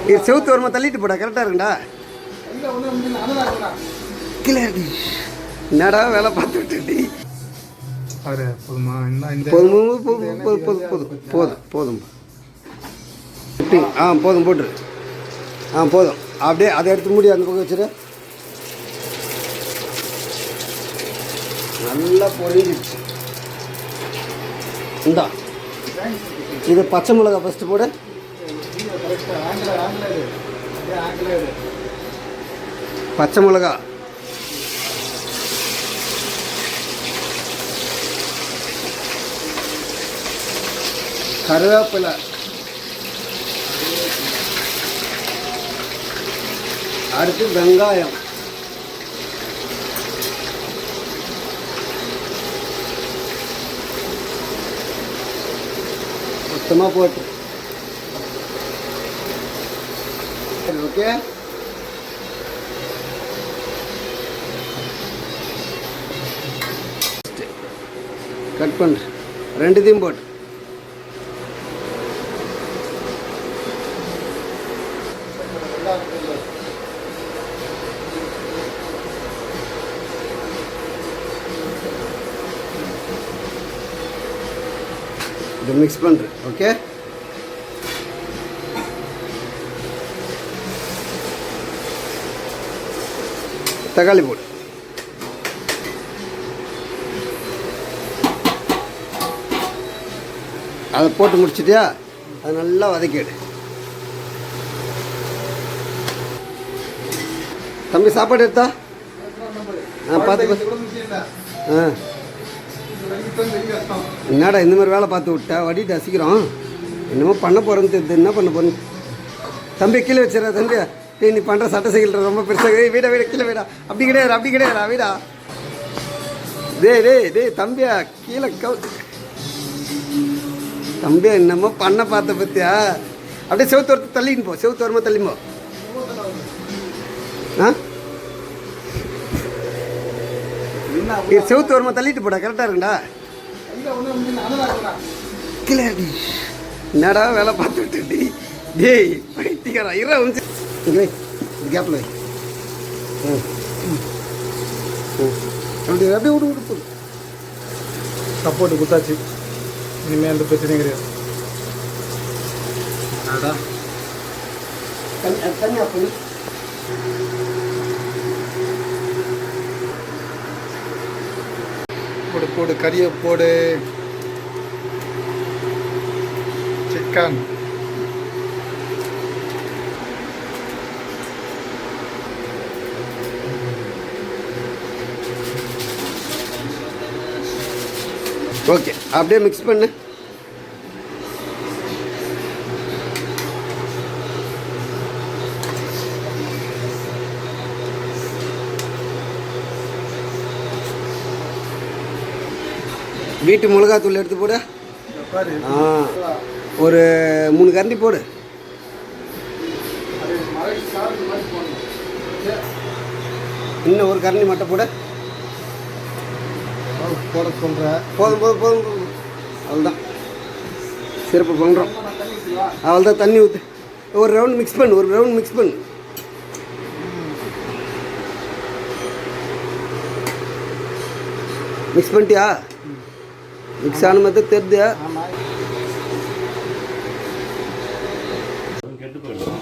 இது செவுத்து வருமா தள்ளிட்டு போடா, கரெக்டாக இருக்குண்டா. கிளாடி என்னடா வேலை பார்த்துட்டு போதும் போதும் போதும் போதும் போதும் போதும் போதும் போட்டுரு. போதும். அப்படியே அதை எடுத்து மூடி அந்த பக்கம் வச்சுரு. நல்லா பொரிஞ்சிடுச்சு. இந்தா இது பச்சை மிளகா ஃபஸ்ட்டு போடு. பச்சை மிளகா, கருவேப்பிலை, அடுத்து வெங்காயம், மொத்தமாக போட்டு. ஓகே, கட் பண்ணு. ரெண்டுத்தையும் போட்டு இது மிக்ஸ் பண்ணுறேன். ஓகே, தக்காளி போடு. அதை போட்டு முடிச்சிட்டியா? அது நல்லா வதக்கிடு. தம்பி சாப்பாடு எடுத்தா பார்த்து. என்னடா இந்த மாதிரி வேலை பார்த்து விட்டா, வடிட்டு அசிக்கிறோம். என்னமோ பண்ண போகிறேன்னு தெரியுது. என்ன பண்ண போகிறேன்னு தம்பி கீழே வச்சிடறா. தம்பி டேய், நீ பண்ணுற சட்டை சைக்கிள் ரொம்ப பெருசாக. வீடா வீடா கீழே வீடா. அப்படி கிடையாது, அப்படி கிடையாதுடா. வீடா டேய் தம்பியா கீழே தம்பியா என்னமோ பண்ண பார்த்த பற்றியா? அப்படியே செவுத்து வரத்து தள்ளின்னு போ. செவுத்து வரமா தள்ளிப்போ. செவுத்து வரமா தள்ளிட்டு போடா, கரெக்டாக இருக்குண்டா. கிளாடி என்னடா வேலை பார்த்துட்டு டேய் பைத்தியக்காரா. இங்கே கேப்பில் வை. அப்படியே விடு விடு போடு. சப்போர்ட்டு குத்தாச்சு. இனிமேல் அந்த பிரச்சனையும் கிடையாது. தனியாக போய் போடு போடு, கறியை போடு. சிக்கன் ஓகே, அப்படியே மிக்ஸ் பண்ணு. வீட்டு மிளகாத்தூள் எடுத்து போடு. ஒரு 3 கரண்டி போடு. இன்னும் ஒரு கரண்டி மட்டும் போடு. போட சொல்கிறேன். போதும் போதும் போதும் போதும். அவ்வளோதான், சிறப்பு பண்ணுறோம். அவ்வளோதான், தண்ணி ஊற்று. ஒரு ரவுண்ட் மிக்ஸ் பண்ணு. ஒரு ரவுண்ட் மிக்ஸ் பண்ணு. மிக்ஸ் பண்ணிட்டியா? மிக்ஸ் ஆன மாதிரி தெரியுது. கெட்டு போயிடும்.